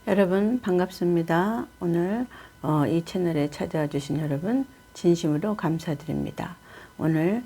여러분 반갑습니다. 오늘 이 채널에 찾아와 주신 여러분 진심으로 감사드립니다. 오늘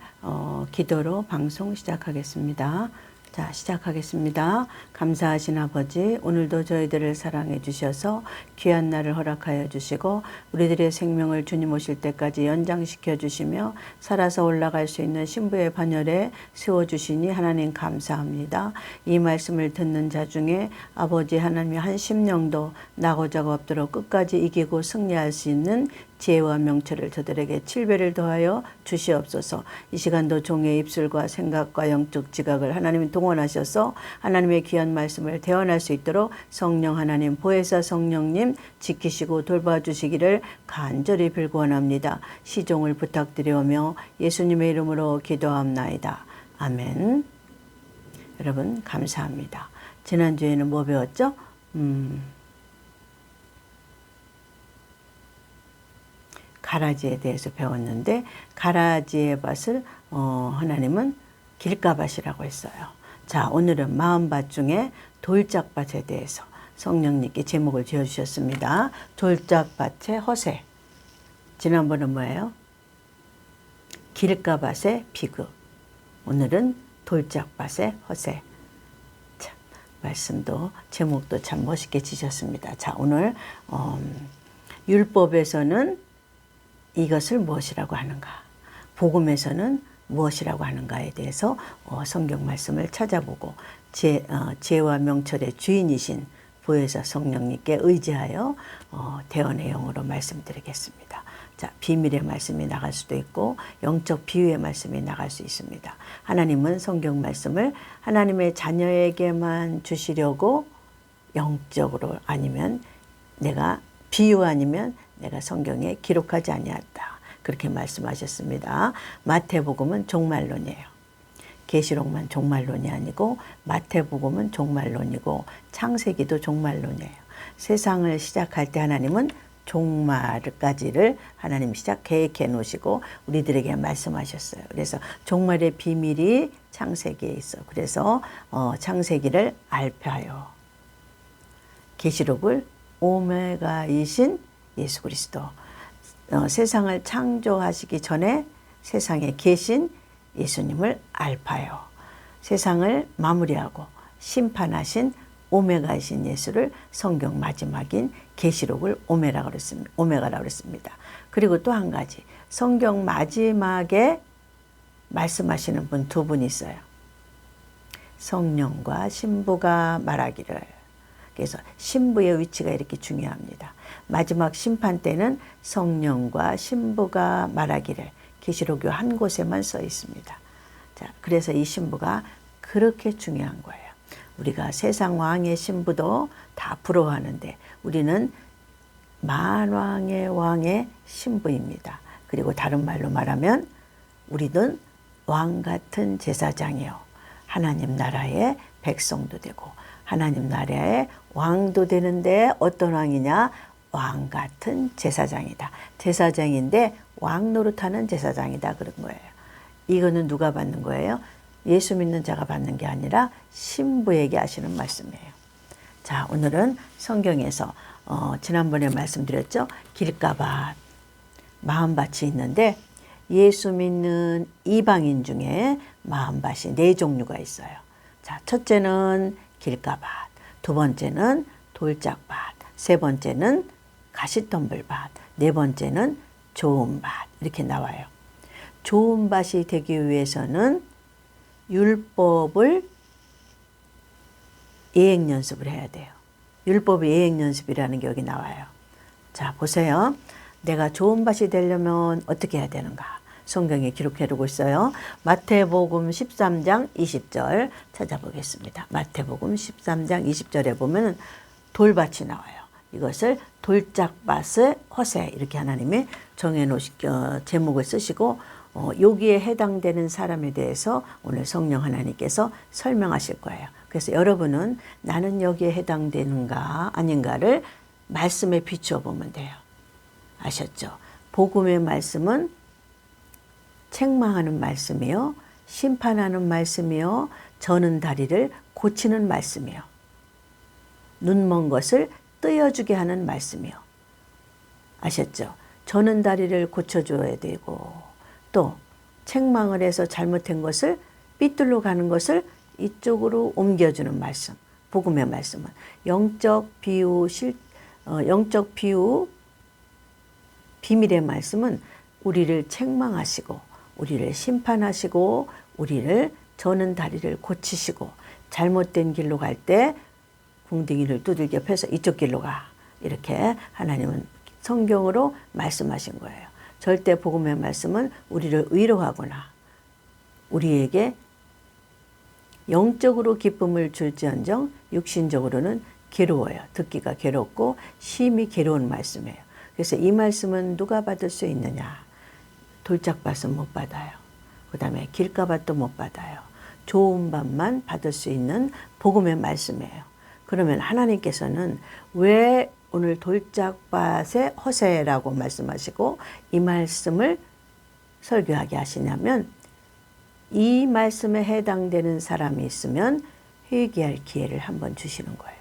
기도로 방송 시작하겠습니다. 자, 시작하겠습니다. 감사하신 아버지, 오늘도 저희들을 사랑해 주셔서 귀한 날을 허락하여 주시고 우리들의 생명을 주님 오실 때까지 연장시켜 주시며 살아서 올라갈 수 있는 신부의 반열에 세워주시니 하나님 감사합니다. 이 말씀을 듣는 자 중에 아버지 하나님이 한 심령도 나고자가 없도록 끝까지 이기고 승리할 수 있는 지혜와 명철을 저들에게 7배를 더하여 주시옵소서. 이 시간도 종의 입술과 생각과 영적 지각을 하나님이 동원하셔서 하나님의 귀한 말씀을 대언할 수 있도록 성령 하나님, 보혜사 성령님 지키시고 돌봐주시기를 간절히 빌고원합니다. 시종을 부탁드리오며 예수님의 이름으로 기도합나이다. 아멘. 여러분 감사합니다. 지난주에는 뭐 배웠죠? 가라지에 대해서 배웠는데 가라지의 밭을 하나님은 길가밭이라고 했어요. 자, 오늘은 마음밭 중에 돌짝밭에 대해서 성령님께 제목을 지어주셨습니다. 돌짝밭의 허세. 지난번은 뭐예요? 길가밭의 비극. 오늘은 돌짝밭의 허세. 자, 말씀도 제목도 참 멋있게 지셨습니다. 자, 오늘 율법에서는 이것을 무엇이라고 하는가, 복음에서는 무엇이라고 하는가에 대해서 성경 말씀을 찾아보고 지혜와 명철의 주인이신 보혜사 성령님께 의지하여 대언의 영으로 말씀드리겠습니다. 자, 비밀의 말씀이 나갈 수도 있고 영적 비유의 말씀이 나갈 수 있습니다. 하나님은 성경 말씀을 하나님의 자녀에게만 주시려고 영적으로, 아니면 내가 비유 아니면 내가 성경에 기록하지 아니하였다, 그렇게 말씀하셨습니다. 마태복음은 종말론이에요. 계시록만 종말론이 아니고 마태복음은 종말론이고 창세기도 종말론이에요. 세상을 시작할 때 하나님은 종말까지를 하나님 계획해 놓으시고 우리들에게 말씀하셨어요. 그래서 종말의 비밀이 창세기에 있어. 그래서 창세기를 알파요, 계시록을 오메가이신 예수 그리스도, 세상을 창조하시기 전에 세상에 계신 예수님을 알파요, 세상을 마무리하고 심판하신 오메가이신 예수를 성경 마지막인 계시록을 오메가라고 그랬습니다. 그리고 또 한 가지, 성경 마지막에 말씀하시는 분 두 분 있어요. 성령과 신부가 말하기를. 그래서 신부의 위치가 이렇게 중요합니다. 마지막 심판 때는 성령과 신부가 말하기를, 계시록 한 곳에만 써 있습니다. 자, 그래서 이 신부가 그렇게 중요한 거예요. 우리가 세상 왕의 신부도 다 부러워하는데 우리는 만왕의 왕의 신부입니다. 그리고 다른 말로 말하면 우리는 왕 같은 제사장이요, 하나님 나라의 백성도 되고 하나님 나라의 왕도 되는데 어떤 왕이냐? 왕 같은 제사장이다. 제사장인데 왕 노릇하는 제사장이다, 그런 거예요. 이거는 누가 받는 거예요? 예수 믿는 자가 받는 게 아니라 신부에게 하시는 말씀이에요. 자, 오늘은 성경에서 지난번에 말씀드렸죠? 길가밭, 마음밭이 있는데 예수 믿는 이방인 중에 마음밭이 4종류가 있어요. 자, 첫째는 길가밭, 두 번째는 돌짝밭, 세 번째는 가시덤불밭, 네 번째는 좋은 밭, 이렇게 나와요. 좋은 밭이 되기 위해서는 율법을 예행연습을 해야 돼요. 율법의 예행연습이라는 게 여기 나와요. 자, 보세요. 내가 좋은 밭이 되려면 어떻게 해야 되는가? 성경에 기록해 두고 있어요. 마태복음 13장 20절 찾아보겠습니다. 마태복음 13장 20절에 보면 돌밭이 나와요. 이것을 돌짝밭의 허세, 이렇게 하나님이 정해놓으신 제목을 쓰시고 여기에 해당되는 사람에 대해서 오늘 성령 하나님께서 설명하실 거예요. 그래서 여러분은 나는 여기에 해당되는가 아닌가를 말씀에 비추어 보면 돼요. 아셨죠? 복음의 말씀은 책망하는 말씀이요, 심판하는 말씀이요, 저는 다리를 고치는 말씀이요, 눈먼 것을 뜨여주게 하는 말씀이요. 아셨죠? 저는 다리를 고쳐줘야 되고 또 책망을 해서 잘못된 것을 삐뚤러 가는 것을 이쪽으로 옮겨주는 말씀. 복음의 말씀은 영적 비유, 비밀의 말씀은 우리를 책망하시고 우리를 심판하시고 우리를 저는 다리를 고치시고 잘못된 길로 갈 때 궁둥이를 두들겨 펴서 이쪽 길로 가. 이렇게 하나님은 성경으로 말씀하신 거예요. 절대 복음의 말씀은 우리를 위로하거나 우리에게 영적으로 기쁨을 줄지언정 육신적으로는 괴로워요. 듣기가 괴롭고 심히 괴로운 말씀이에요. 그래서 이 말씀은 누가 받을 수 있느냐. 돌짝밭은 못 받아요. 그 다음에 길가밭도 못 받아요. 좋은 밭만 받을 수 있는 복음의 말씀이에요. 그러면 하나님께서는 왜 오늘 돌짝밭의 허세라고 말씀하시고 이 말씀을 설교하게 하시냐면 이 말씀에 해당되는 사람이 있으면 회개할 기회를 한번 주시는 거예요.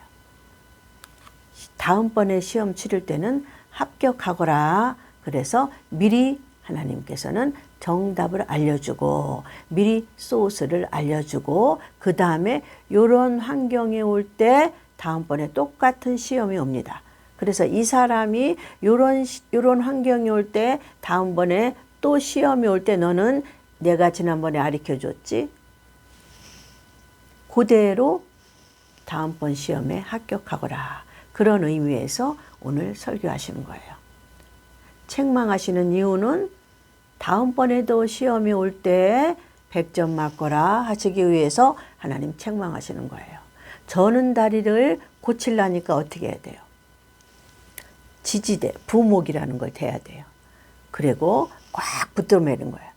다음번에 시험 치를 때는 합격하거라. 그래서 미리 하나님께서는 정답을 알려주고 미리 소스를 알려주고 그 다음에 이런 환경에 올 때 다음번에 똑같은 시험이 옵니다. 그래서 이 사람이 요런 환경이 올 때 다음번에 또 시험이 올 때 너는 내가 지난번에 가르쳐줬지? 그대로 다음번 시험에 합격하거라. 그런 의미에서 오늘 설교하시는 거예요. 책망하시는 이유는 다음번에도 시험이 올 때 100점 맞거라 하시기 위해서 하나님 책망하시는 거예요. 저는 다리를 고치려니까 어떻게 해야 돼요? 지지대, 부목이라는 걸 대야 돼요. 그리고 꽉 붙들어 매는 거예요.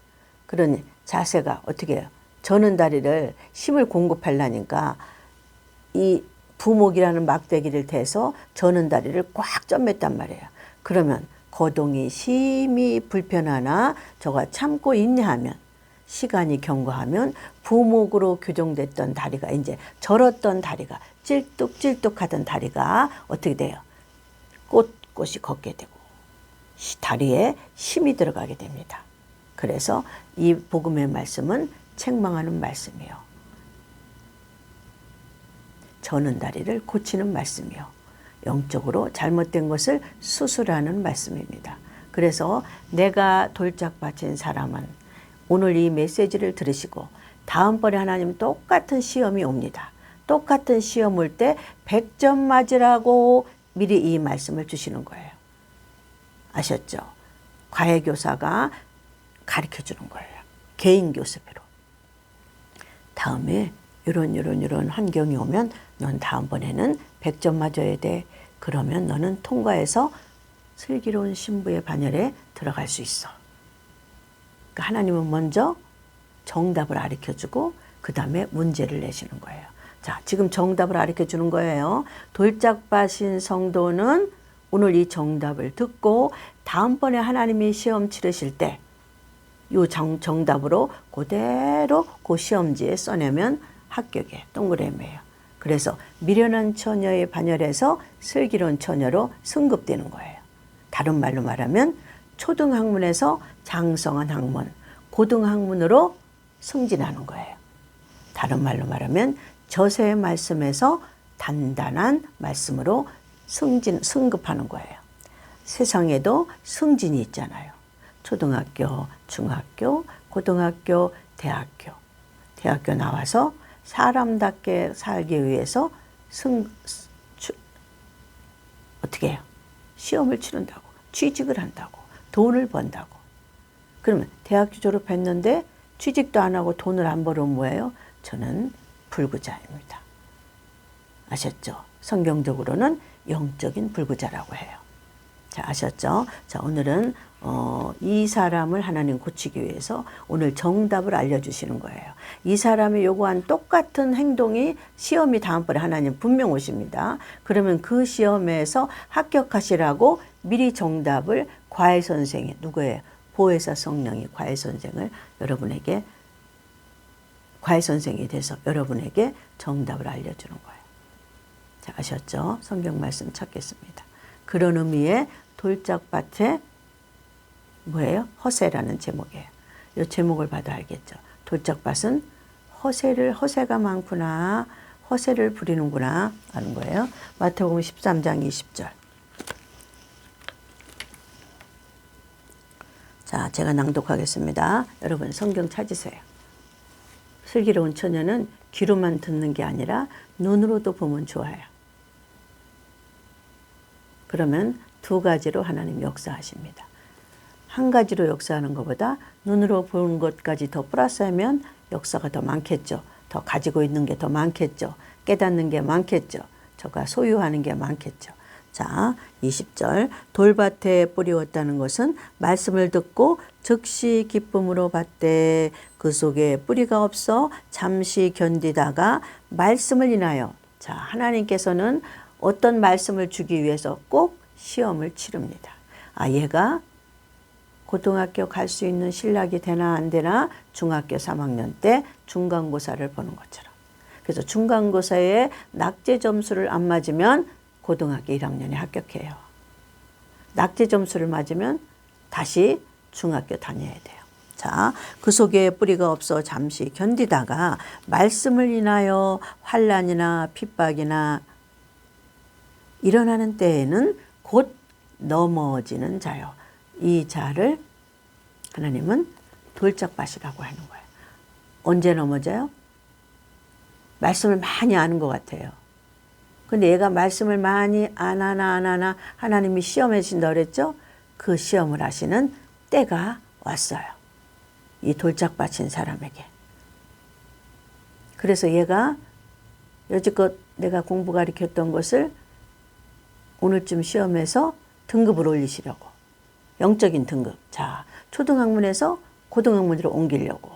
그런 자세가 어떻게 해요? 저는 다리를 힘을 공급하려니까 이 부목이라는 막대기를 대서 저는 다리를 꽉 쪄맸단 말이에요. 그러면 거동이 심히 불편하나 저가 참고 인내하면 시간이 경과하면 부목으로 교정됐던 다리가 이제 절었던 다리가 찔뚝찔뚝하던 다리가 어떻게 돼요? 꼿꼿이 걷게 되고 다리에 힘이 들어가게 됩니다. 그래서 이 복음의 말씀은 책망하는 말씀이요. 저는 다리를 고치는 말씀이요. 영적으로 잘못된 것을 수술하는 말씀입니다. 그래서 내가 돌짝밭인 사람은 오늘 이 메시지를 들으시고 다음번에 하나님 똑같은 시험이 옵니다. 똑같은 시험 올 때 100점 맞으라고 미리 이 말씀을 주시는 거예요. 아셨죠? 과외교사가 가르쳐주는 거예요. 개인 교습으로. 다음에 이런 환경이 오면 넌 다음번에는 100점 맞아야 돼. 그러면 너는 통과해서 슬기로운 신부의 반열에 들어갈 수 있어. 그러니까 하나님은 먼저 정답을 가르쳐주고 그 다음에 문제를 내시는 거예요. 자, 지금 정답을 가르쳐주는 거예요. 돌짝밭인 성도는 오늘 이 정답을 듣고 다음번에 하나님이 시험 치르실 때 이 정답으로 그대로 그 시험지에 써내면 합격에 동그라미예요. 그래서 미련한 처녀의 반열에서 슬기로운 처녀로 승급되는 거예요. 다른 말로 말하면 초등학문에서 장성한 학문, 고등학문으로 승진하는 거예요. 다른 말로 말하면 저세의 말씀에서 단단한 말씀으로 승급하는 거예요. 세상에도 승진이 있잖아요. 초등학교, 중학교, 고등학교, 대학교. 대학교 나와서 사람답게 살기 위해서 어떻게 해요? 시험을 치른다고, 취직을 한다고, 돈을 번다고. 그러면 대학교 졸업했는데 취직도 안 하고 돈을 안 벌으면 뭐예요? 저는 불구자입니다. 아셨죠? 성경적으로는 영적인 불구자라고 해요. 자, 아셨죠? 자, 오늘은 이 사람을 하나님 고치기 위해서 오늘 정답을 알려주시는 거예요. 이 사람이 요구한 똑같은 행동이 시험이 다음번에 하나님 분명 오십니다. 그러면 그 시험에서 합격하시라고 미리 정답을 과외 선생이 누구예요? 보혜사 성령이 과외 선생을 여러분에게 과외 선생이 돼서 여러분에게 정답을 알려주는 거예요. 자, 아셨죠? 성경 말씀 찾겠습니다. 그런 의미의 돌짝밭에 뭐예요? 허세라는 제목이에요. 이 제목을 봐도 알겠죠? 돌짝밭은 허세가 많구나. 허세를 부리는구나 하는 거예요. 마태복음 13장 20절. 자, 제가 낭독하겠습니다. 여러분 성경 찾으세요. 슬기로운 처녀는 귀로만 듣는 게 아니라 눈으로도 보면 좋아요. 그러면 두 가지로 하나님 역사하십니다. 한 가지로 역사하는 것보다 눈으로 보는 것까지 더 플러스하면 역사가 더 많겠죠. 더 가지고 있는 게 더 많겠죠. 깨닫는 게 많겠죠. 저가 소유하는 게 많겠죠. 자, 20절. 돌밭에 뿌리웠다는 것은 말씀을 듣고 즉시 기쁨으로 받되 그 속에 뿌리가 없어 잠시 견디다가 말씀을 인하여. 자, 하나님께서는 어떤 말씀을 주기 위해서 꼭 시험을 치릅니다. 아, 얘가 고등학교 갈 수 있는 실력이 되나 안 되나 중학교 3학년 때 중간고사를 보는 것처럼. 그래서 중간고사에 낙제 점수를 안 맞으면 고등학교 1학년에 합격해요. 낙제 점수를 맞으면 다시 중학교 다녀야 돼요. 자, 그 속에 뿌리가 없어 잠시 견디다가 말씀을 인하여 환난이나 핍박이나 일어나는 때에는 곧 넘어지는 자요. 이 자를 하나님은 돌짝밭이라고 하는 거예요. 언제 넘어져요? 말씀을 많이 아는 것 같아요. 근데 얘가 말씀을 많이 안 하나 하나님이 시험해 주신다 그랬죠? 그 시험을 하시는 때가 왔어요. 이 돌짝밭인 사람에게. 그래서 얘가 여지껏 내가 공부 가르쳤던 것을 오늘쯤 시험에서 등급을 올리시려고. 영적인 등급. 자, 초등학문에서 고등학문으로 옮기려고.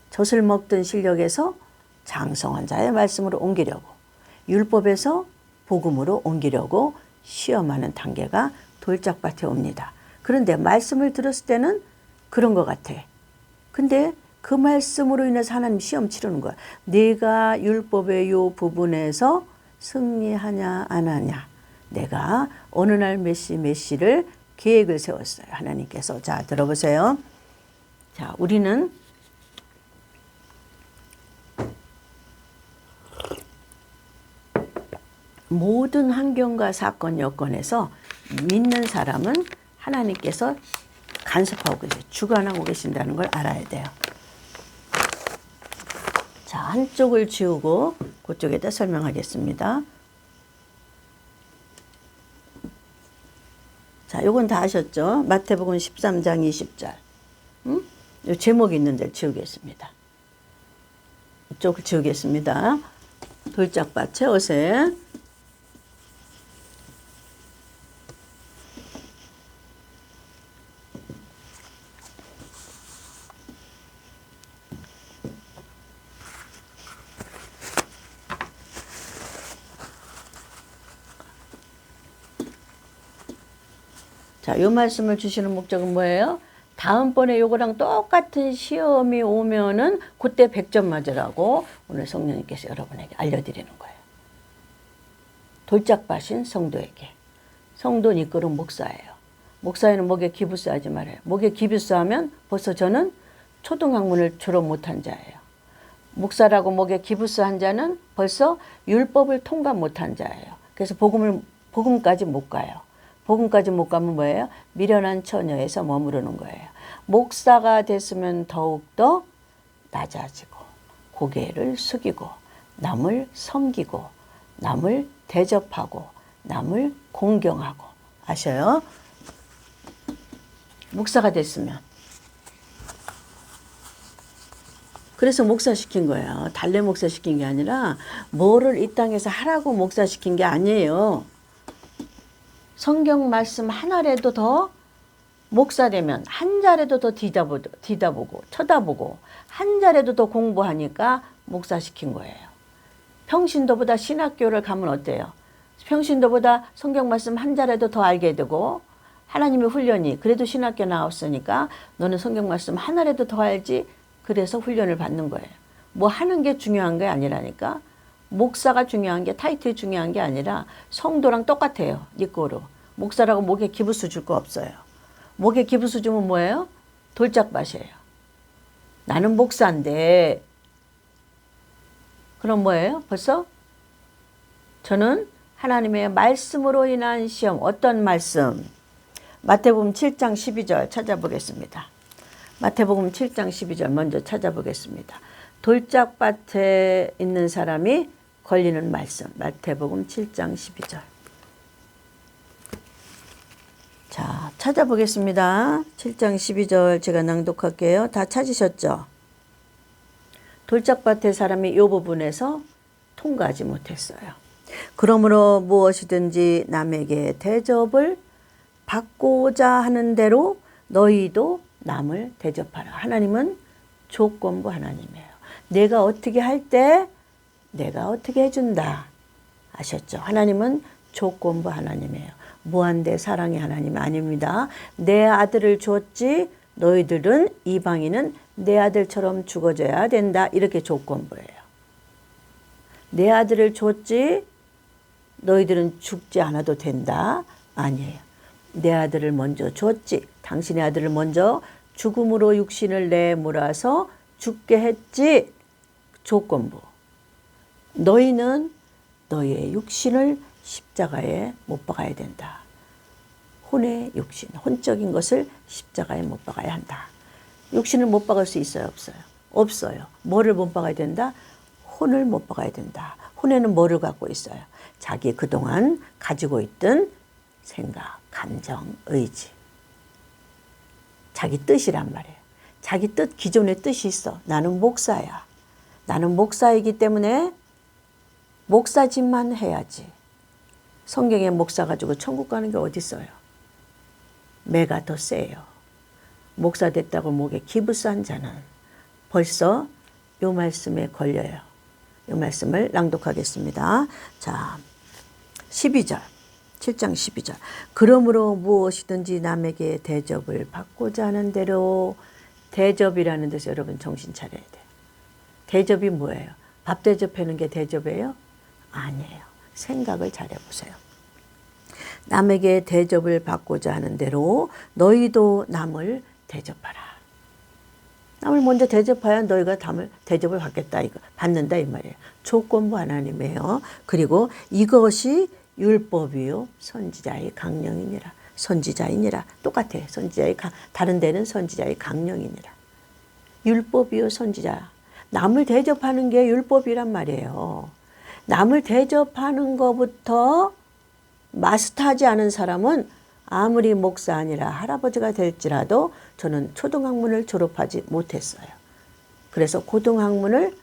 젖을 먹던 실력에서 장성한 자의 말씀으로 옮기려고. 율법에서 복음으로 옮기려고 시험하는 단계가 돌짝밭에 옵니다. 그런데 말씀을 들었을 때는 그런 것 같아. 근데 그 말씀으로 인해서 하나님 시험 치르는 거야. 네가 율법의 요 부분에서 승리하냐 안 하냐. 내가 어느 날 몇 시를 계획을 세웠어요. 하나님께서. 자, 들어보세요. 자, 우리는 모든 환경과 사건 여건에서 믿는 사람은 하나님께서 간섭하고 계세요. 주관하고 계신다는 걸 알아야 돼요. 자, 한쪽을 지우고 그쪽에다 설명하겠습니다. 자, 요건 다 아셨죠? 마태복음 13장 20절. 요 제목이 있는 데를 지우겠습니다. 이쪽을 지우겠습니다. 돌짝밭에 옷에 자, 요 말씀을 주시는 목적은 뭐예요? 다음번에 요거랑 똑같은 시험이 오면은 그때 100점 맞으라고 오늘 성령님께서 여러분에게 알려드리는 거예요. 돌짝밭인 성도에게. 성도는 이끌은 목사예요. 목사에는 목에 기부스하지 말아요. 목에 기부스하면 벌써 저는 초등학문을 졸업 못한 자예요. 목사라고 목에 기부스한 자는 벌써 율법을 통과 못한 자예요. 그래서 복음까지 못 가요. 복음까지 못 가면 뭐예요? 미련한 처녀에서 머무르는 거예요. 목사가 됐으면 더욱더 낮아지고 고개를 숙이고 남을 섬기고 남을 대접하고 남을 공경하고. 아셔요? 목사가 됐으면. 그래서 목사 시킨 거예요. 달래 목사 시킨 게 아니라 뭐를 이 땅에서 하라고 목사 시킨 게 아니에요. 성경 말씀 하나라도 더 목사 되면 한 자라도 더 뒤다보고 쳐다보고 한 자라도 더 공부하니까 목사 시킨 거예요. 평신도보다 신학교를 가면 어때요? 평신도보다 성경 말씀 한 자라도 더 알게 되고 하나님의 훈련이 그래도 신학교 나왔으니까 너는 성경 말씀 하나라도 더 알지. 그래서 훈련을 받는 거예요. 뭐 하는 게 중요한 게 아니라니까. 목사가 중요한 게 타이틀이 중요한 게 아니라 성도랑 똑같아요. 네 거로. 목사라고 목에 기부수 줄 거 없어요. 목에 기부수 주면 뭐예요? 돌짝밭이에요. 나는 목사인데 그럼 뭐예요? 벌써 저는 하나님의 말씀으로 인한 시험. 어떤 말씀? 마태복음 7장 12절 찾아보겠습니다. 마태복음 7장 12절 먼저 찾아보겠습니다. 돌짝밭에 있는 사람이 걸리는 말씀. 마태복음 7장 12절. 자, 찾아보겠습니다. 7장 12절 제가 낭독할게요. 다 찾으셨죠? 돌짝밭의 사람이 이 부분에서 통과하지 못했어요. 그러므로 무엇이든지 남에게 대접을 받고자 하는 대로 너희도 남을 대접하라. 하나님은 조건부 하나님이에요. 내가 어떻게 할 때 내가 어떻게 해준다. 아셨죠? 하나님은 조건부 하나님이에요. 무한대 사랑의 하나님 아닙니다. 내 아들을 줬지 너희들은 이방인은 내 아들처럼 죽어줘야 된다. 이렇게 조건부예요. 내 아들을 줬지 너희들은 죽지 않아도 된다. 아니에요. 내 아들을 먼저 줬지. 당신의 아들을 먼저 죽음으로 육신을 내몰아서 죽게 했지. 조건부. 너희는 너희의 육신을 십자가에 못 박아야 된다. 혼의 육신, 혼적인 것을 십자가에 못 박아야 한다. 육신을 못 박을 수 있어요? 없어요? 없어요. 뭐를 못 박아야 된다? 혼을 못 박아야 된다. 혼에는 뭐를 갖고 있어요? 자기 그동안 가지고 있던 생각, 감정, 의지. 자기 뜻이란 말이에요. 자기 뜻, 기존의 뜻이 있어. 나는 목사야. 나는 목사이기 때문에 목사짓만 해야지. 성경에 목사 가지고 천국 가는 게 어디 있어요? 매가 더 세요. 목사 됐다고 목에 기부 싼 자는 벌써 요 말씀에 걸려요. 요 말씀을 낭독하겠습니다. 자, 12절. 7장 12절. 그러므로 무엇이든지 남에게 대접을 받고자 하는 대로. 대접이라는 데서 여러분 정신 차려야 돼요. 대접이 뭐예요? 밥 대접하는 게 대접이에요? 아니에요. 생각을 잘해보세요. 남에게 대접을 받고자 하는 대로 너희도 남을 대접하라. 남을 먼저 대접해야 너희가 남을 대접을 받겠다. 이거 받는다 이 말이에요. 조건부 하나님이에요. 그리고 이것이 율법이요 선지자의 강령이니라. 선지자이니라. 똑같아요. 선지자의 다른 데는 선지자의 강령이니라. 율법이요 선지자. 남을 대접하는 게 율법이란 말이에요. 남을 대접하는 것부터 마스터하지 않은 사람은 아무리 목사 아니라 할아버지가 될지라도 저는 초등학문을 졸업하지 못했어요. 그래서 고등학문을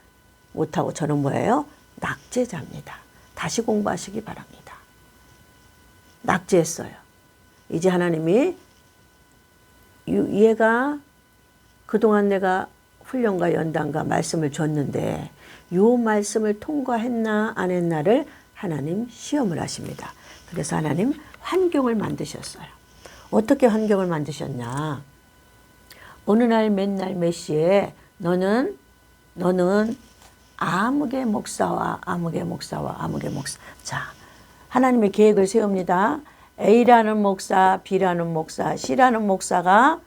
못하고 저는 뭐예요? 낙제자입니다. 다시 공부하시기 바랍니다. 낙제했어요. 이제 하나님이 얘가 그동안 내가 훈련과 연단과 말씀을 줬는데 이 말씀을 통과했나 안 했나를 하나님 시험을 하십니다. 그래서 하나님 환경을 만드셨어요. 어떻게 환경을 만드셨냐. 어느 날 맨날 몇 시에 너는 아무개 목사와 아무개 목사와 아무개 목사. 자, 하나님의 계획을 세웁니다. A라는 목사, B라는 목사, C라는 목사가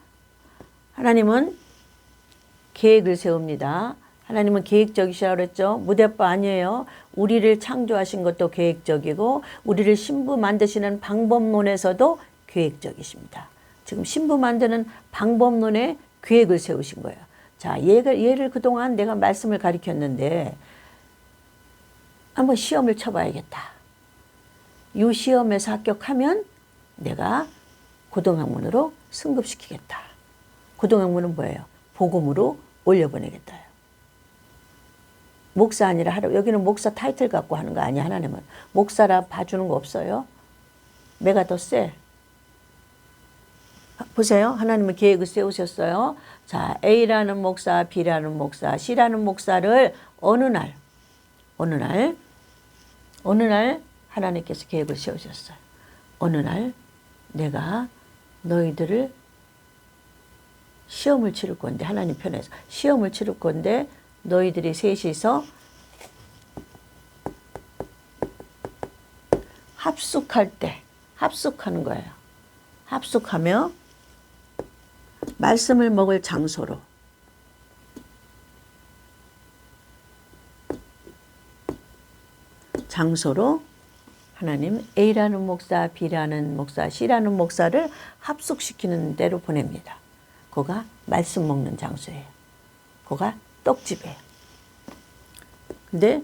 하나님은 계획을 세웁니다. 하나님은 계획적이시라고 그랬죠. 무대빠 아니에요. 우리를 창조하신 것도 계획적이고 우리를 신부 만드시는 방법론에서도 계획적이십니다. 지금 신부 만드는 방법론에 계획을 세우신 거예요. 자, 얘를 그동안 내가 말씀을 가르쳤는데 한번 시험을 쳐봐야겠다. 이 시험에서 합격하면 내가 고등학문으로 승급시키겠다. 고등학문은 뭐예요? 복음으로 올려보내겠다. 목사 아니라 여기는 목사 타이틀 갖고 하는 거 아니야. 하나님은 목사라 봐주는 거 없어요. 내가 더 세. 보세요. 하나님은 계획을 세우셨어요. 자, A라는 목사, B라는 목사, C라는 목사를 어느 날 하나님께서 계획을 세우셨어요. 어느 날 내가 너희들을 시험을 치를 건데, 하나님 편에서 시험을 치를 건데 너희들이 셋이서 합숙할 때 합숙하는 거예요. 합숙하며 말씀을 먹을 장소로 하나님 A라는 목사, B라는 목사, C라는 목사를 합숙시키는 데로 보냅니다. 거가 말씀 먹는 장소예요. 거가 떡집이에요. 근데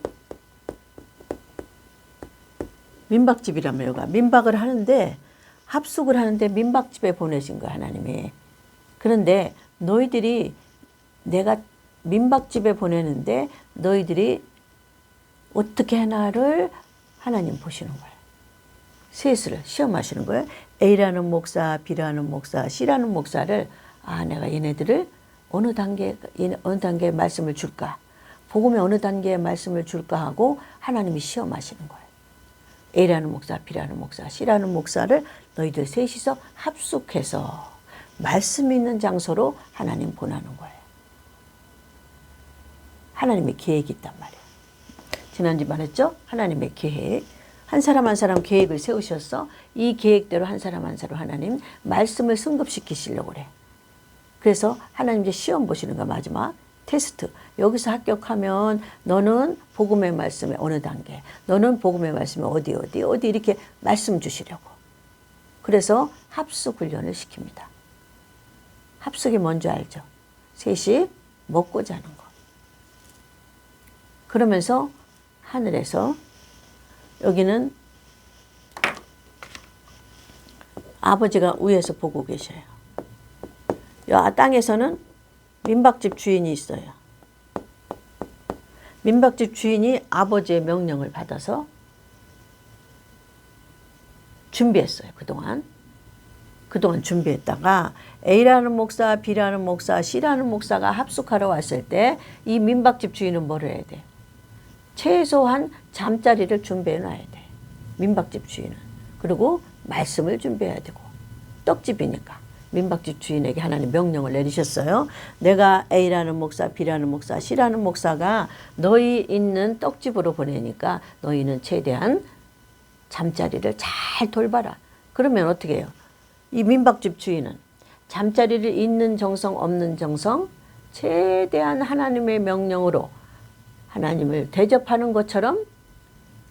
민박집이라며 여가 민박을 하는데 합숙을 하는데 민박집에 보내신 거야 하나님이. 그런데 너희들이 내가 민박집에 보내는데 너희들이 어떻게 하나를 하나님 보시는 거예요. 셋을 시험하시는 거예요. A라는 목사, B라는 목사, C라는 목사를 내가 얘네들을 어느 단계에 말씀을 줄까? 복음의 어느 단계에 말씀을 줄까 하고 하나님이 시험하시는 거예요. A라는 목사, B라는 목사, C라는 목사를 너희들 셋이서 합숙해서 말씀 있는 장소로 하나님 보내는 거예요. 하나님의 계획이 있단 말이에요. 지난주 말했죠? 하나님의 계획. 한 사람 한 사람 계획을 세우셔서 이 계획대로 한 사람 한 사람 하나님 말씀을 승급시키시려고 그래. 그래서 하나님 이제 시험 보시는 거 마지막 테스트. 여기서 합격하면 너는 복음의 말씀에 어느 단계, 너는 복음의 말씀에 어디 이렇게 말씀 주시려고. 그래서 합숙 훈련을 시킵니다. 합숙이 뭔지 알죠? 셋이 먹고 자는 거. 그러면서 하늘에서 여기는 아버지가 위에서 보고 계셔요. 이 땅에서는 민박집 주인이 있어요. 민박집 주인이 아버지의 명령을 받아서 준비했어요. 그동안 준비했다가 A라는 목사, B라는 목사, C라는 목사가 합숙하러 왔을 때 이 민박집 주인은 뭘 해야 돼? 최소한 잠자리를 준비해 놔야 돼. 민박집 주인은. 그리고 말씀을 준비해야 되고. 떡집이니까. 민박집 주인에게 하나님 명령을 내리셨어요. 내가 A라는 목사, B라는 목사, C라는 목사가 너희 있는 떡집으로 보내니까 너희는 최대한 잠자리를 잘 돌봐라. 그러면 어떻게 해요? 이 민박집 주인은 잠자리를 있는 정성 없는 정성 최대한 하나님의 명령으로 하나님을 대접하는 것처럼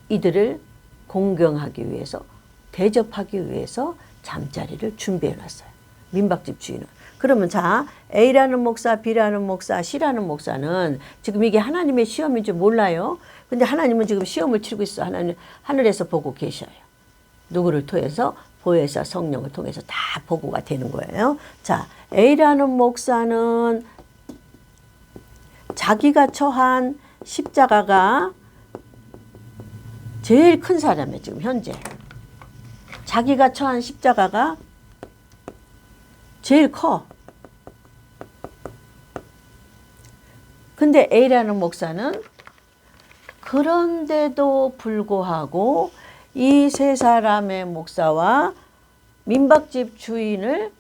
이들을 공경하기 위해서 대접하기 위해서 잠자리를 준비해 놨어요. 민박집 주인은. 그러면 자 A라는 목사, B라는 목사, C라는 목사는 지금 이게 하나님의 시험인 줄 몰라요. 근데 하나님은 지금 시험을 치르고 있어. 하나님 하늘에서 보고 계셔요. 누구를 통해서? 보혜사 성령을 통해서 다 보고가 되는 거예요. 자 A라는 목사는 자기가 처한 십자가가 제일 큰 사람이에요. 지금 현재. 자기가 처한 십자가가 제일 커. 근데 A라는 목사는 그런데도 불구하고 이 세 사람의 목사와 민박집 주인을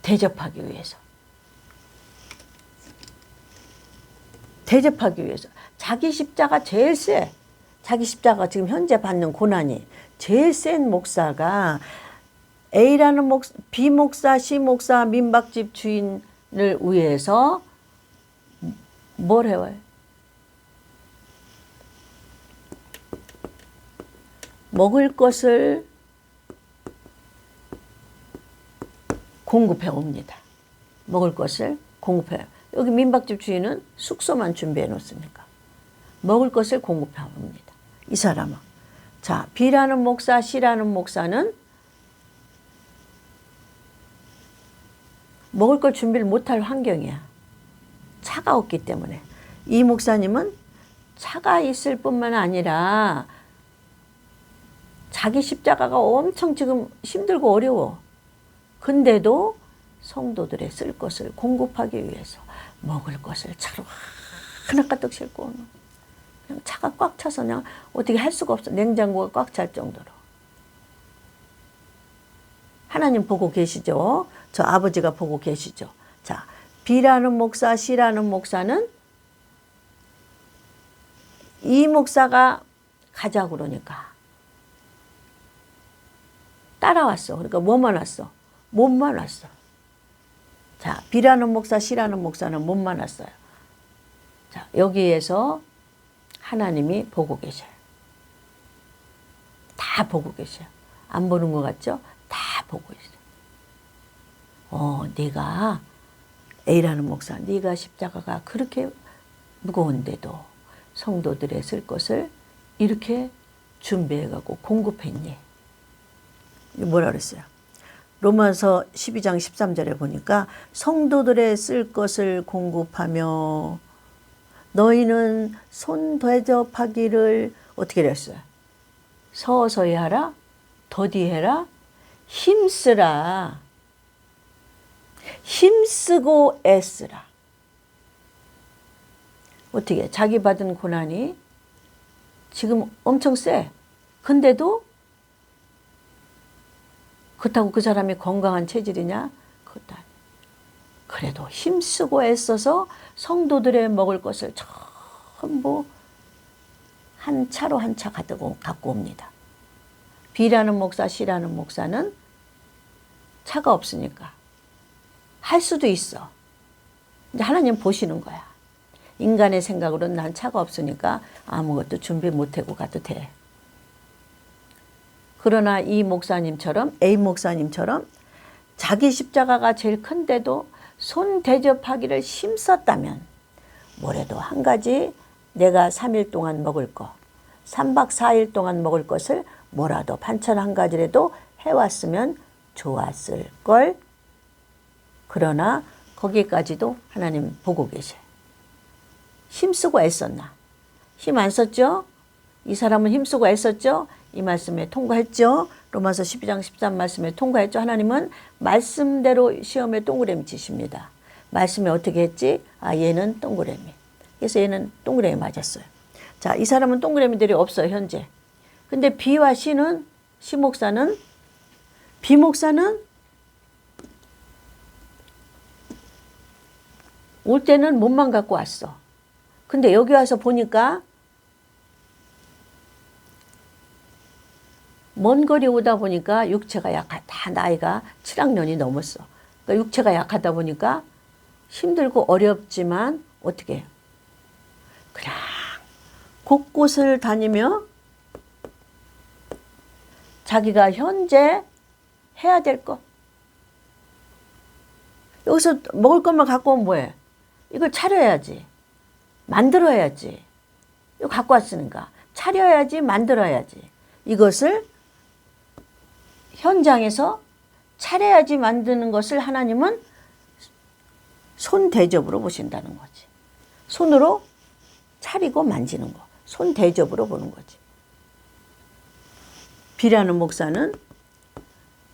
대접하기 위해서 자기 십자가 제일 세. 자기 십자가 지금 현재 받는 고난이 제일 센 목사가 A라는 목사, B 목사, C 목사, 민박집 주인을 위해서 뭘 해요? 먹을 것을 공급해 옵니다. 먹을 것을 공급해요. 여기 민박집 주인은 숙소만 준비해 놓습니까? 먹을 것을 공급해 옵니다. 이 사람은. 자, B라는 목사, C라는 목사는 먹을 걸 준비를 못할 환경이야. 차가 없기 때문에. 이 목사님은 차가 있을 뿐만 아니라 자기 십자가가 엄청 지금 힘들고 어려워. 근데도 성도들의 쓸 것을 공급하기 위해서 먹을 것을 차로 하나 가득 싣고 오는. 그냥 차가 꽉 차서 그냥 어떻게 할 수가 없어. 냉장고가 꽉 찰 정도로. 하나님 보고 계시죠? 저 아버지가 보고 계시죠? 자, B라는 목사, C라는 목사는 이 목사가 가자고 그러니까 따라왔어. 그러니까 뭐만 왔어? 몸만 왔어. 자, B라는 목사, C라는 목사는 몸만 왔어요. 자, 여기에서 하나님이 보고 계셔요. 다 보고 계셔요. 안 보는 것 같죠? 다 보고 있어요. 네가 A라는 목사, 네가 십자가가 그렇게 무거운데도 성도들의 쓸 것을 이렇게 준비해가고 공급했니? 뭐라 그랬어요? 로마서 12장 13절에 보니까 성도들의 쓸 것을 공급하며 너희는 손 대접하기를 어떻게 했어요? 서서히 하라, 더디해라, 힘쓰라. 힘쓰고 애쓰라. 어떻게? 자기 받은 고난이 지금 엄청 세. 근데도 그렇다고 그 사람이 건강한 체질이냐? 그것도 아니에요. 그래도 힘쓰고 애써서 성도들의 먹을 것을 전부 한 차로 한 차 갖고 옵니다. B라는 목사, C라는 목사는 차가 없으니까 할 수도 있어. 근데 하나님 보시는 거야. 인간의 생각으로는 난 차가 없으니까 아무것도 준비 못하고 가도 돼. 그러나 이 목사님처럼, A 목사님처럼 자기 십자가가 제일 큰데도 손 대접하기를 힘썼다면 뭐래도 한 가지 내가 3일 동안 먹을 거, 3박 4일 동안 먹을 것을 뭐라도 반찬 한 가지라도 해왔으면 좋았을 걸. 그러나 거기까지도 하나님 보고 계셔요. 힘쓰고 애썼나? 힘 안 썼죠? 이 사람은 힘쓰고 애썼죠? 이 말씀에 통과했죠? 로마서 12장 13 말씀에 통과했죠? 하나님은 말씀대로 시험에 동그라미 치십니다. 말씀에 어떻게 했지? 얘는 동그라미. 그래서 얘는 동그라미 맞았어요. 자, 이 사람은 동그라미들이 없어요, 현재. 근데 B와 C는, C 목사는, B 목사는 올 때는 몸만 갖고 왔어. 근데 여기 와서 보니까 먼 거리 오다 보니까 육체가 약하다. 나이가 7학년이 넘었어. 그러니까 육체가 약하다 보니까 힘들고 어렵지만 어떻게 해요? 그냥 곳곳을 다니며 자기가 현재 해야 될 거. 여기서 먹을 것만 갖고 오면 뭐해? 이걸 차려야지. 만들어야지. 이거 갖고 왔으니까 차려야지, 만들어야지. 이것을 현장에서 차려야지 만드는 것을 하나님은 손 대접으로 보신다는 거지. 손으로 차리고 만지는 거. 손 대접으로 보는 거지. B라는 목사는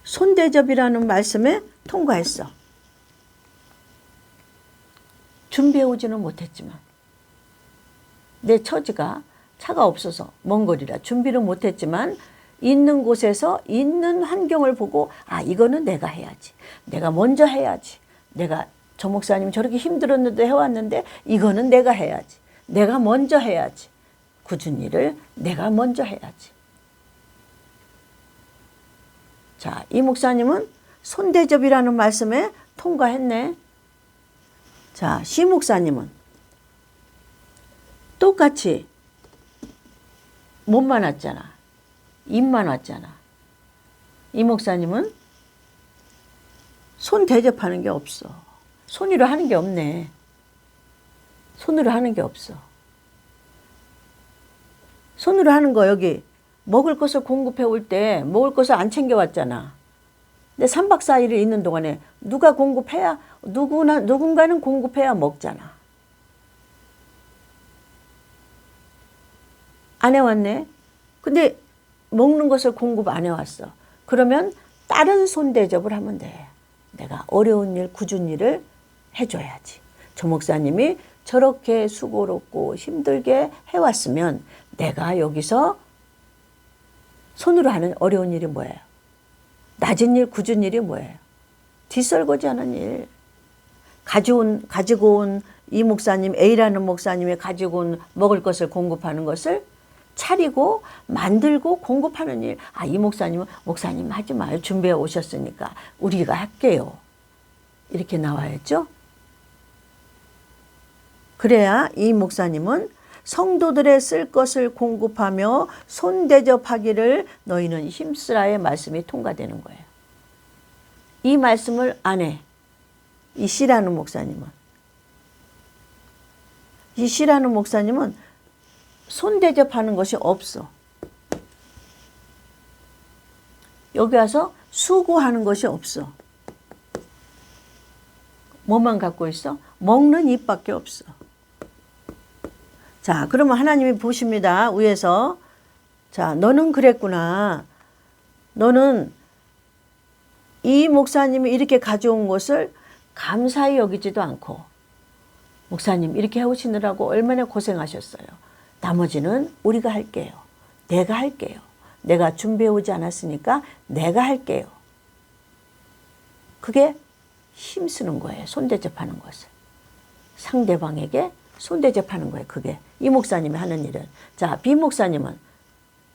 손 대접이라는 말씀에 통과했어. 준비해 오지는 못했지만 내 처지가 차가 없어서 먼 거리라 준비를 못했지만 있는 곳에서 있는 환경을 보고 이거는 내가 해야지. 내가 먼저 해야지. 내가 저 목사님 저렇게 힘들었는데 해왔는데 이거는 내가 해야지. 내가 먼저 해야지. 굳은 일을 내가 먼저 해야지. 자, 이 목사님은 손대접이라는 말씀에 통과했네. 자, C 목사님은 똑같이 몸만 왔잖아. 입만 왔잖아. 이 목사님은 손 대접하는 게 없어. 손으로 하는 게 없네. 손으로 하는 게 없어. 손으로 하는 거 여기 먹을 것을 공급해 올 때 먹을 것을 안 챙겨왔잖아. 근데 3박 4일을 있는 동안에 누가 공급해야 누군가는 공급해야 먹잖아. 안 해왔네. 근데 먹는 것을 공급 안 해왔어. 그러면 다른 손 대접을 하면 돼. 내가 어려운 일, 굳은 일을 해줘야지. 저 목사님이 저렇게 수고롭고 힘들게 해왔으면 내가 여기서 손으로 하는 어려운 일이 뭐예요? 낮은 일, 굳은 일이 뭐예요? 뒷설거지 하는 일. 가지고 온 이 목사님, A라는 목사님이 가지고 온 먹을 것을 공급하는 것을 차리고 만들고 공급하는 일. 이 목사님은 목사님 하지 마요. 준비해 오셨으니까 우리가 할게요. 이렇게 나와야죠. 그래야 이 목사님은 성도들의 쓸 것을 공급하며 손대접하기를 너희는 힘쓰라의 말씀이 통과되는 거예요. 이 말씀을 안 해. 이 씨라는 목사님은 손대접하는 것이 없어. 여기 와서 수고하는 것이 없어. 뭐만 갖고 있어? 먹는 입밖에 없어. 자, 그러면 하나님이 보십니다. 위에서. 자, 너는 그랬구나. 너는 이 목사님이 이렇게 가져온 것을 감사히 여기지도 않고, 목사님 이렇게 해오시느라고 얼마나 고생하셨어요. 나머지는 우리가 할게요. 내가 할게요. 내가 준비해 오지 않았으니까 내가 할게요. 그게 힘쓰는 거예요. 손대접하는 것을. 상대방에게 손대접하는 거예요. 그게 이 목사님이 하는 일은. 자, B 목사님은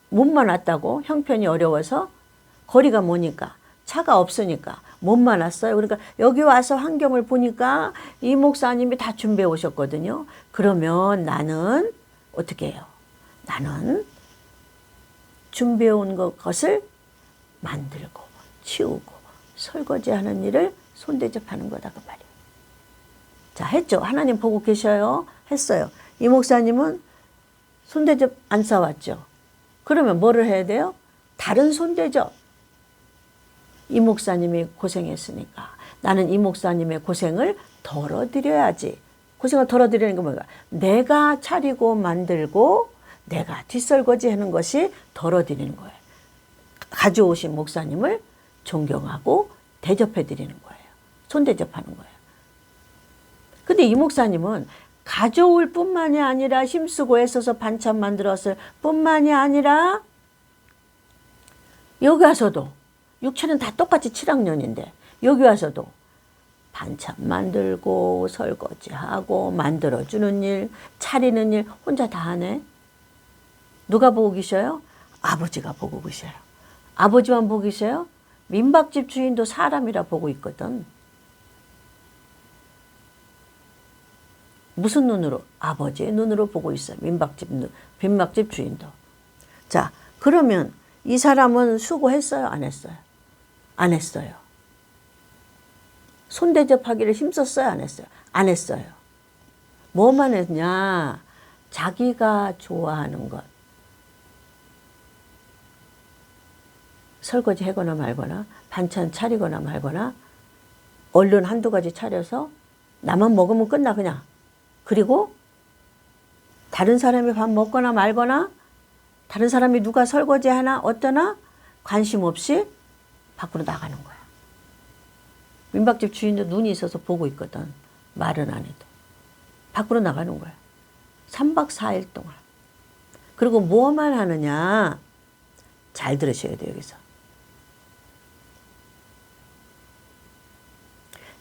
몸만 왔다고, 형편이 어려워서, 거리가 머니까, 차가 없으니까 몸만 왔어요. 그러니까 여기 와서 환경을 보니까 이 목사님이 다 준비해 오셨거든요. 그러면 나는 어떻게 해요? 나는 준비해 온 것을 만들고 치우고 설거지하는 일을 손대접하는 거다 그 말이에요. 자, 했죠. 하나님 보고 계셔요. 했어요. 이 목사님은 손대접 안 싸왔죠. 그러면 뭐를 해야 돼요? 다른 손대접. 이 목사님이 고생했으니까 나는 이 목사님의 고생을 덜어드려야지. 고생을 덜어드리는 게 뭐야? 내가 차리고 만들고 내가 뒷설거지 하는 것이 덜어드리는 거예요. 가져오신 목사님을 존경하고 대접해 드리는 거예요. 손대접하는 거예요. 근데 이 목사님은 가져올 뿐만이 아니라 힘쓰고 애써서 반찬 만들었을 뿐만이 아니라 여기 와서도, 육체는 다 똑같이 7학년인데 여기 와서도 반찬 만들고 설거지하고 만들어주는 일, 차리는 일 혼자 다 하네. 누가 보고 계셔요? 아버지가 보고 계셔요. 아버지만 보고 계셔요? 민박집 주인도 사람이라 보고 있거든. 무슨 눈으로? 아버지의 눈으로 보고 있어요. 민박집 주인도. 자, 그러면 이 사람은 수고했어요? 안 했어요? 안 했어요. 손대접하기를 힘썼어요? 안 했어요? 안 했어요. 뭐만 했냐? 자기가 좋아하는 것. 설거지 하거나 말거나 반찬 차리거나 말거나 얼른 한두 가지 차려서 나만 먹으면 끝나 그냥. 그리고 다른 사람이 밥 먹거나 말거나 다른 사람이 누가 설거지 하나 어떠나 관심 없이 밖으로 나가는 거야. 민박집 주인도 눈이 있어서 보고 있거든. 말은 안 해도. 밖으로 나가는 거야. 3박 4일 동안. 그리고 뭐만 하느냐. 잘 들으셔야 돼요, 여기서.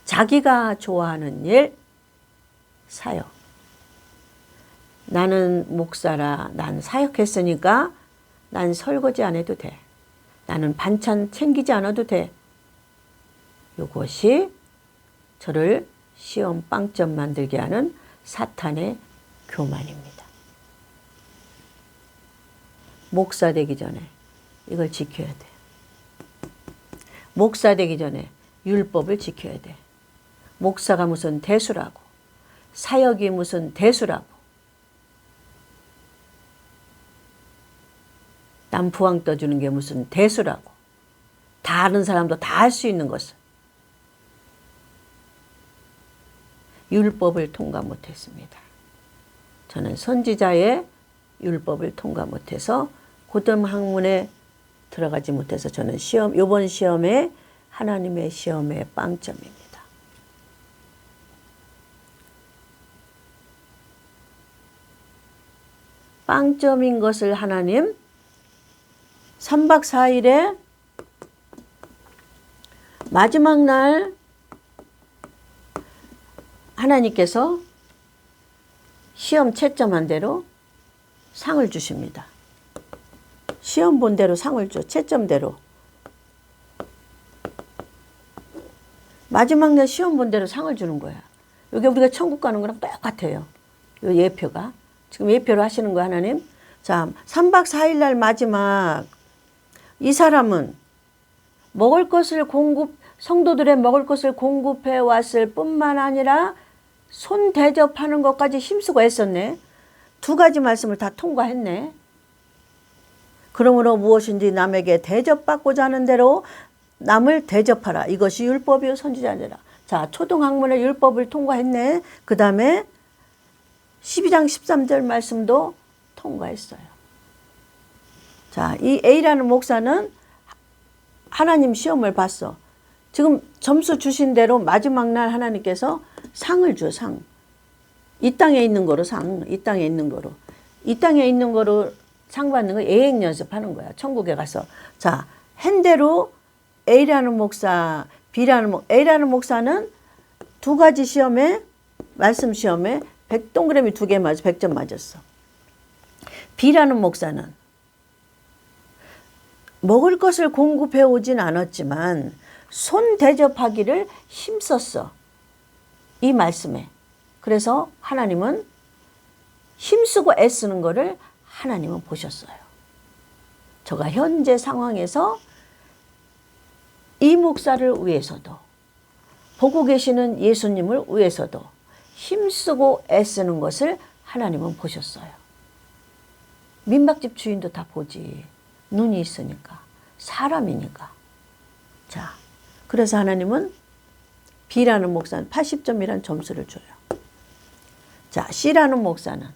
자기가 좋아하는 일, 사역. 나는 목사라, 난 사역했으니까 난 설거지 안 해도 돼. 나는 반찬 챙기지 않아도 돼. 이것이 저를 시험 빵점 만들게 하는 사탄의 교만입니다. 목사 되기 전에 이걸 지켜야 돼. 목사 되기 전에 율법을 지켜야 돼. 목사가 무슨 대수라고, 사역이 무슨 대수라고. 남 부항 떠주는 게 무슨 대수라고. 다른 사람도 다 할 수 있는 것을. 율법을 통과 못했습니다. 저는 선지자의 율법을 통과 못해서 고등학문에 들어가지 못해서 저는 이번 시험에 하나님의 시험의 빵점입니다. 빵점인 것을 하나님 3박 4일에 마지막 날 하나님께서 시험 채점한 대로 상을 주십니다. 시험 본 대로 상을 줘. 채점대로. 마지막 날 시험 본 대로 상을 주는 거야. 이게 우리가 천국 가는 거랑 똑같아요. 이 예표가. 지금 예표로 하시는 거야, 하나님. 자, 3박 4일 날 마지막. 이 사람은 먹을 것을 성도들의 먹을 것을 공급해 왔을 뿐만 아니라 손 대접하는 것까지 힘쓰고 애썼네. 두 가지 말씀을 다 통과했네. 그러므로 무엇인지 남에게 대접받고자 하는 대로 남을 대접하라. 이것이 율법이요 선지자니라. 자, 초등학문의 율법을 통과했네. 그 다음에 12장 13절 말씀도 통과했어요. 자, 이 A라는 목사는 하나님 시험을 봤어. 지금 점수 주신 대로 마지막 날 하나님께서 상을 줘, 상. 이 땅에 있는 거로 상, 이 땅에 있는 거로. 이 땅에 있는 거로 상 받는 거 예행 연습하는 거야. 천국에 가서. 자, 한 대로 A라는 목사, A라는 목사는 두 가지 시험에, 말씀 시험에 동그라미 2개 맞아, 100점 맞았어. B라는 목사는 먹을 것을 공급해 오진 않았지만 손 대접하기를 힘썼어. 이 말씀에. 그래서 하나님은 힘쓰고 애쓰는 거를 하나님은 보셨어요. 저가 현재 상황에서 이 목사를 위해서도 보고 계시는 예수님을 위해서도 힘쓰고 애쓰는 것을 하나님은 보셨어요. 민박집 주인도 다 보지. 눈이 있으니까. 사람이니까. 자, 그래서 하나님은 B라는 목사는 80점이라는 점수를 줘요. 자, C라는 목사는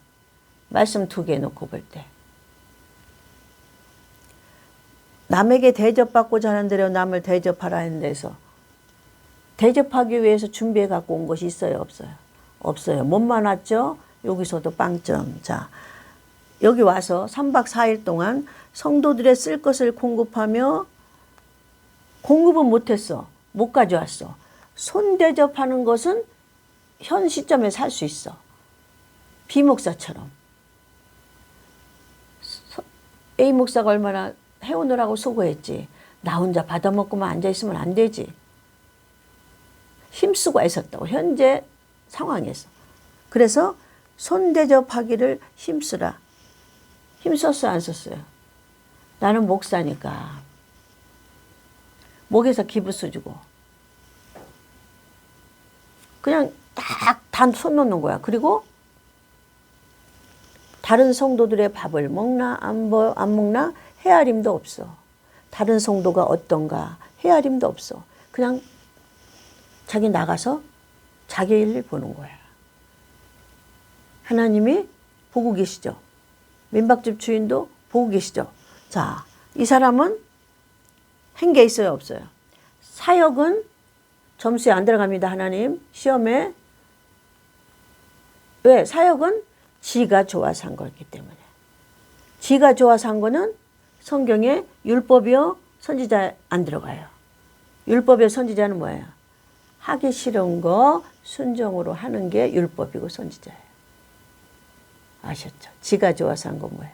말씀 2개 놓고 볼 때 남에게 대접받고자 하는 대로 남을 대접하라 하는 데서 대접하기 위해서 준비해 갖고 온 것이 있어요, 없어요? 없어요. 몸만 왔죠? 여기서도 빵점. 자, 여기 와서 3박 4일 동안 성도들의 쓸 것을 공급하며 공급은 못했어. 못 가져왔어. 손 대접하는 것은 현 시점에 살 수 있어. B 목사처럼. A 목사가 얼마나 해오느라고 수고했지. 나 혼자 받아먹고만 앉아있으면 안 되지. 힘쓰고 애썼다고. 현재 상황에서. 그래서 손 대접하기를 힘쓰라. 힘썼어요, 안 썼어요? 나는 목사니까 목에서 기부수 주고 그냥 딱 단 손 놓는 거야. 그리고 다른 성도들의 밥을 먹나 안 먹나 헤아림도 없어. 다른 성도가 어떤가 헤아림도 없어. 그냥 자기 나가서 자기 일 보는 거야. 하나님이 보고 계시죠. 민박집 주인도 보고 계시죠. 자, 이 사람은 한 게 있어요, 없어요? 사역은 점수에 안 들어갑니다, 하나님. 시험에. 왜? 사역은 지가 좋아서 한 거기 때문에. 지가 좋아서 한 거는 성경에 율법이요 선지자 안 들어가요. 율법의 선지자는 뭐예요? 하기 싫은 거 순종으로 하는 게 율법이고 선지자예요. 아셨죠? 지가 좋아서 한 건 뭐예요?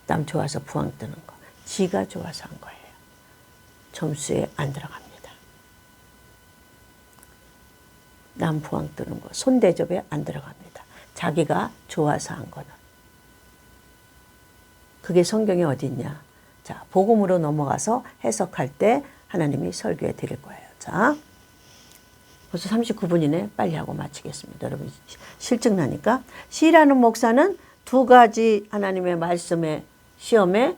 남 좋아서 부항 뜨는 거. 지가 좋아서 한 거예요. 점수에 안 들어갑니다. 남 부항 뜨는 거. 손대접에 안 들어갑니다. 자기가 좋아서 한 거는. 그게 성경에 어디 있냐? 자, 복음으로 넘어가서 해석할 때 하나님이 설교해 드릴 거예요. 자, 벌써 39분이네. 빨리 하고 마치겠습니다. 여러분 실증 나니까. C라는 목사는 두 가지 하나님의 말씀에 시험에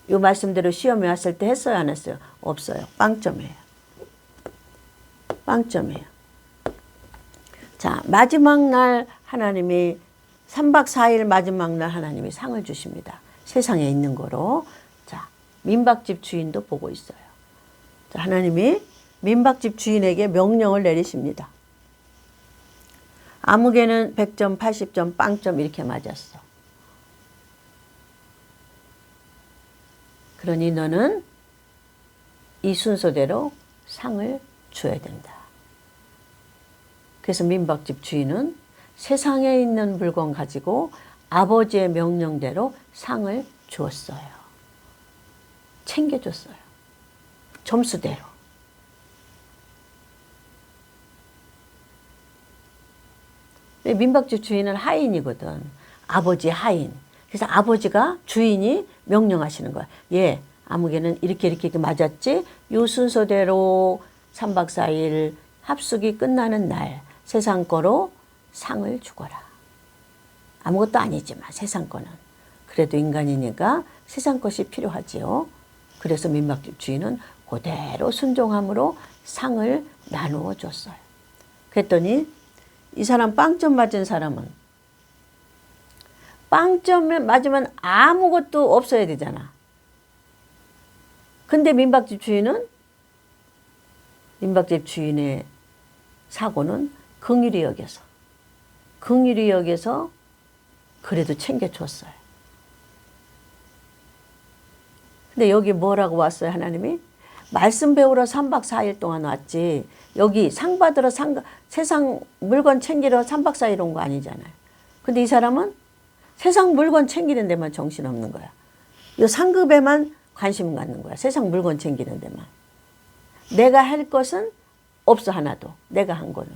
이 말씀대로 시험에 왔을 때 했어요, 안 했어요? 없어요. 빵점이에요. 빵점이에요. 자, 마지막 날 하나님이 3박 4일 마지막 날 하나님이 상을 주십니다. 세상에 있는 거로. 자, 민박집 주인도 보고 있어요. 자, 하나님이 민박집 주인에게 명령을 내리십니다. 아무개는 100점, 80점, 빵점 이렇게 맞았어. 그러니 너는 이 순서대로 상을 줘야 된다. 그래서 민박집 주인은 세상에 있는 물건 가지고 아버지의 명령대로 상을 주었어요. 챙겨줬어요. 점수대로. 민박집 주인은 하인이거든. 아버지 하인. 그래서 아버지가 주인이 명령하시는 거야. 얘 아무개는 이렇게 맞았지? 요 순서대로 3박 4일 합숙이 끝나는 날 세상 거로 상을 주거라. 아무것도 아니지만 세상 거는. 그래도 인간이니까 세상 것이 필요하지요. 그래서 민박집 주인은 그대로 순종함으로 상을 나누어 줬어요. 그랬더니 이 사람 빵점 맞은 사람은 빵점 맞으면 아무것도 없어야 되잖아. 근데 민박집 주인의 사고는 긍휼히 여겨서 그래도 챙겨줬어요. 근데 여기 뭐라고 왔어요, 하나님이? 말씀 배우러 3박 4일 동안 왔지. 여기 상 받으러 세상 물건 챙기러 3박 4일 온 거 아니잖아요. 근데 이 사람은 세상 물건 챙기는 데만 정신없는 거야. 이 상급에만 관심 갖는 거야. 세상 물건 챙기는 데만. 내가 할 것은 없어, 하나도. 내가 한 거는.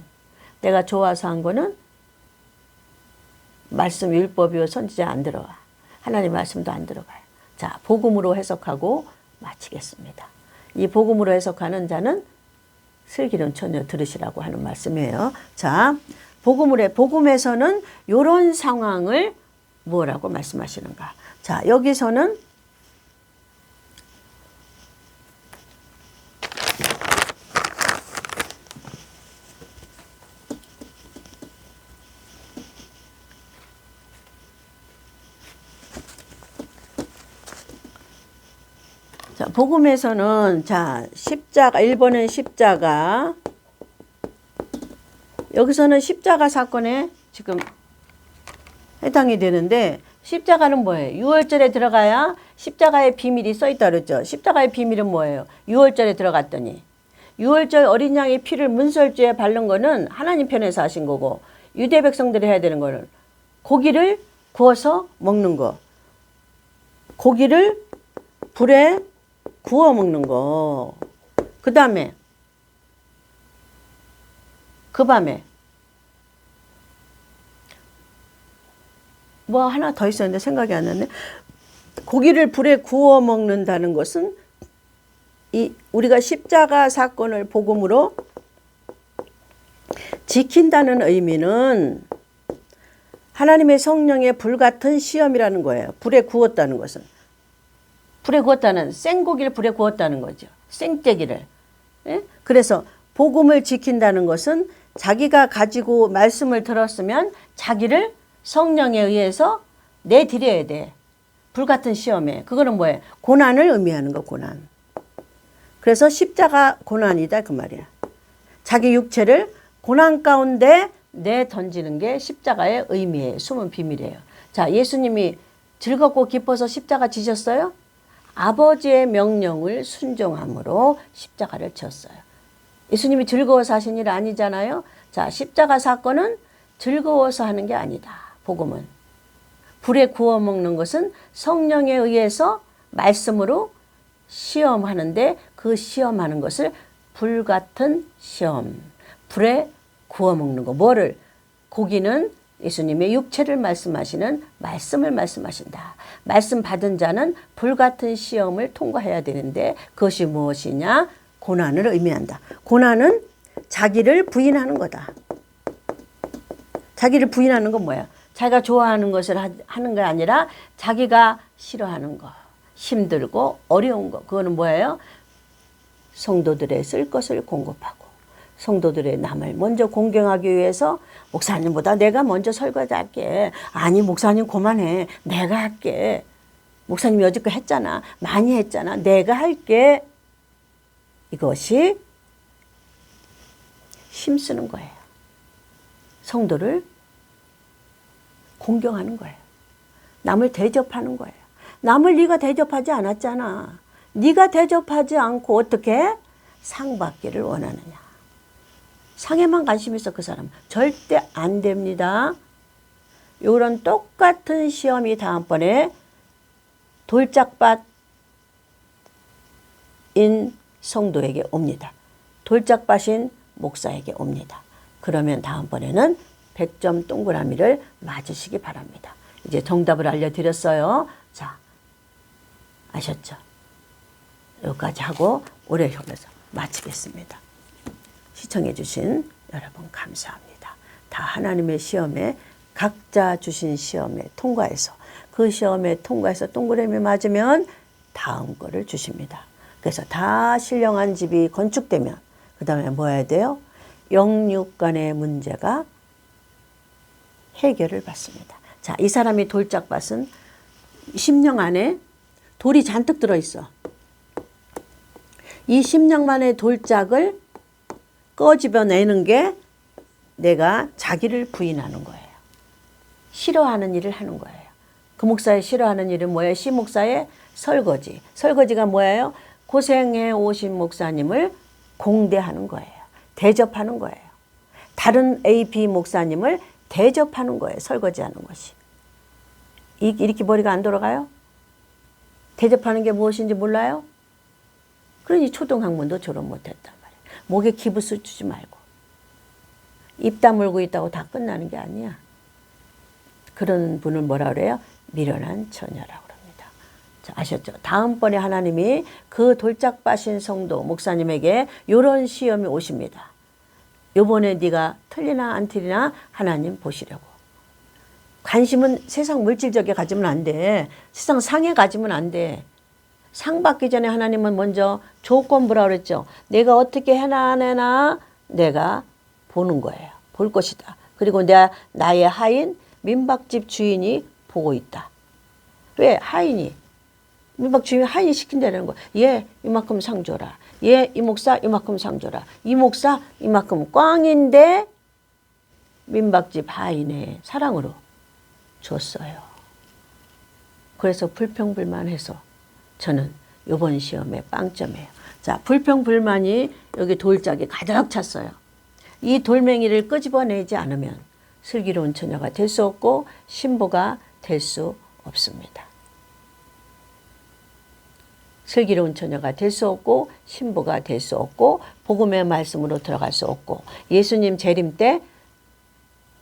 내가 좋아서 한 거는 말씀 율법이요 선지자 안 들어와. 하나님 말씀도 안 들어가요. 자, 복음으로 해석하고 마치겠습니다. 이 복음으로 해석하는 자는 슬기로운 처녀 들으시라고 하는 말씀이에요. 자, 복음에서는 이런 상황을 뭐라고 말씀하시는가. 자, 여기서는 자, 복음에서는 십자가 1번은 십자가 여기서는 십자가 사건에 지금 해당이 되는데 십자가는 뭐예요? 6월절에 들어가야 십자가의 비밀이 써있다 그랬죠. 십자가의 비밀은 뭐예요? 6월절에 들어갔더니 6월절 어린 양의 피를 문설주에 바른 거는 하나님 편에서 하신 거고 유대 백성들이 해야 되는 거는 고기를 구워서 먹는 거. 고기를 불에 구워 먹는 거. 그 다음에 그 밤에 뭐 하나 더 있었는데 생각이 안 나네. 고기를 불에 구워 먹는다는 것은 우리가 십자가 사건을 복음으로 지킨다는 의미는 하나님의 성령의 불같은 시험이라는 거예요. 불에 구웠다는 것은. 불에 구웠다는 생고기를 불에 구웠다는 거죠. 생떼기를. 예? 그래서 복음을 지킨다는 것은 자기가 가지고 말씀을 들었으면 자기를 성령에 의해서 내드려야 돼. 불같은 시험에. 그거는 뭐예요? 고난을 의미하는 거, 고난. 그래서 십자가 고난이다 그 말이야. 자기 육체를 고난 가운데 내던지는 게 십자가의 의미예요. 숨은 비밀이에요. 자, 예수님이 즐겁고 기뻐서 십자가 지셨어요? 아버지의 명령을 순종함으로 십자가를 졌어요. 예수님이 즐거워서 하신 일 아니잖아요. 자, 십자가 사건은 즐거워서 하는 게 아니다. 복음은. 불에 구워 먹는 것은 성령에 의해서 말씀으로 시험하는데 그 시험하는 것을 불같은 시험. 불에 구워 먹는 거. 뭐를? 고기는 예수님의 육체를 말씀하시는 말씀을 말씀하신다. 말씀 받은 자는 불같은 시험을 통과해야 되는데 그것이 무엇이냐? 고난을 의미한다. 고난은 자기를 부인하는 거다. 자기를 부인하는 건 뭐야? 자기가 좋아하는 것을 하는 게 아니라 자기가 싫어하는 거, 힘들고 어려운 거. 그거는 뭐예요? 성도들의 쓸 것을 공급하고 성도들의 남을 먼저 공경하기 위해서 목사님보다 내가 먼저 설거지 할게. 아니 목사님 그만해. 내가 할게. 목사님 여지껏 했잖아. 많이 했잖아. 내가 할게. 이것이 힘쓰는 거예요. 성도를 공경하는 거예요. 남을 대접하는 거예요. 남을 네가 대접하지 않았잖아. 네가 대접하지 않고 어떻게 상 받기를 원하느냐. 상에만 관심 있어 그 사람. 절대 안 됩니다. 이런 똑같은 시험이 다음번에 돌짝밭인 성도에게 옵니다. 돌짝밭인 목사에게 옵니다. 그러면 다음번에는 100점 동그라미를 맞으시기 바랍니다. 이제 정답을 알려드렸어요. 자, 아셨죠? 여기까지 하고 올해 협에서 마치겠습니다. 시청해 주신 여러분 감사합니다. 다 하나님의 시험에 각자 주신 시험에 통과해서 그 시험에 통과해서 동그라미 맞으면 다음 거를 주십니다. 그래서 다 신령한 집이 건축되면 그 다음에 뭐 해야 돼요? 영육 간의 문제가 해결을 받습니다. 자, 이 사람이 돌짝밭은 10년 안에 돌이 잔뜩 들어있어. 이 10년 만에 돌짝을 꺼집어내는 게 내가 자기를 부인하는 거예요. 싫어하는 일을 하는 거예요. 그 목사의 싫어하는 일은 뭐예요? 시 목사의 설거지. 설거지가 뭐예요? 고생해 오신 목사님을 공대하는 거예요. 대접하는 거예요. 다른 A, B 목사님을 대접하는 거예요. 설거지하는 것이. 이렇게 머리가 안 돌아가요? 대접하는 게 무엇인지 몰라요? 그러니 초등학문도 졸업 못했단 말이에요. 목에 기부스 주지 말고. 입 다물고 있다고 다 끝나는 게 아니야. 그런 분을 뭐라 그래요? 미련한 처녀라고 합니다. 자, 아셨죠? 다음번에 하나님이 그 돌짝밭인 성도 목사님에게 이런 시험이 오십니다. 요번에 네가 틀리나 안 틀리나 하나님 보시려고. 관심은 세상 물질적에 가지면 안 돼. 세상 상에 가지면 안 돼. 상 받기 전에 하나님은 먼저 조건부라 그랬죠. 내가 어떻게 해나 안 해나 내가 보는 거예요. 볼 것이다. 그리고 나의 하인 민박집 주인이 보고 있다. 왜? 하인이. 민박 주인이 하인이 시킨다는 거야. 얘 이만큼 상 줘라. 얘 이 목사 이만큼 상 줘라. 이 목사 이만큼 꽝인데 민박집 하인의 사랑으로 줬어요. 그래서 불평불만해서 저는 이번 시험에 빵점이에요. 자, 불평불만이 여기 돌짝이 가득 찼어요. 이 돌멩이를 끄집어내지 않으면 슬기로운 처녀가 될 수 없고 신부가 될 수 없습니다. 슬기로운 처녀가 될 수 없고 신부가 될 수 없고 복음의 말씀으로 들어갈 수 없고 예수님 재림 때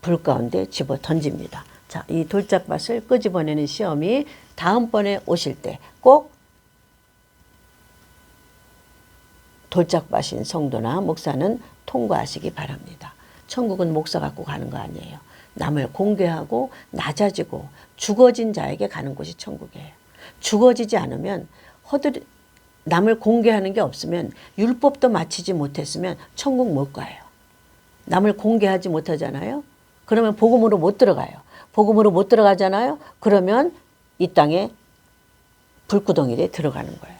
불 가운데 집어 던집니다. 자, 이 돌짝밭을 끄집어내는 시험이 다음번에 오실 때 꼭 돌짝밭인 성도나 목사는 통과하시기 바랍니다. 천국은 목사 갖고 가는 거 아니에요. 남을 공개하고 낮아지고 죽어진 자에게 가는 곳이 천국이에요. 죽어지지 않으면 남을 공개하는 게 없으면 율법도 마치지 못했으면 천국 못 가요. 남을 공개하지 못하잖아요. 그러면 복음으로 못 들어가요. 복음으로 못 들어가잖아요. 그러면 이 땅에 불구덩이에 들어가는 거예요.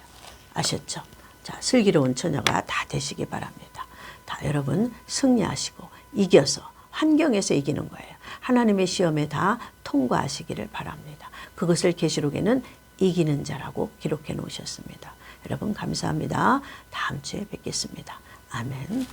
아셨죠? 자, 슬기로운 처녀가 다 되시기 바랍니다. 다 여러분 승리하시고 이겨서 환경에서 이기는 거예요. 하나님의 시험에 다 통과하시기를 바랍니다. 그것을 계시록에는 이기는 자라고 기록해 놓으셨습니다. 여러분 감사합니다. 다음 주에 뵙겠습니다. 아멘.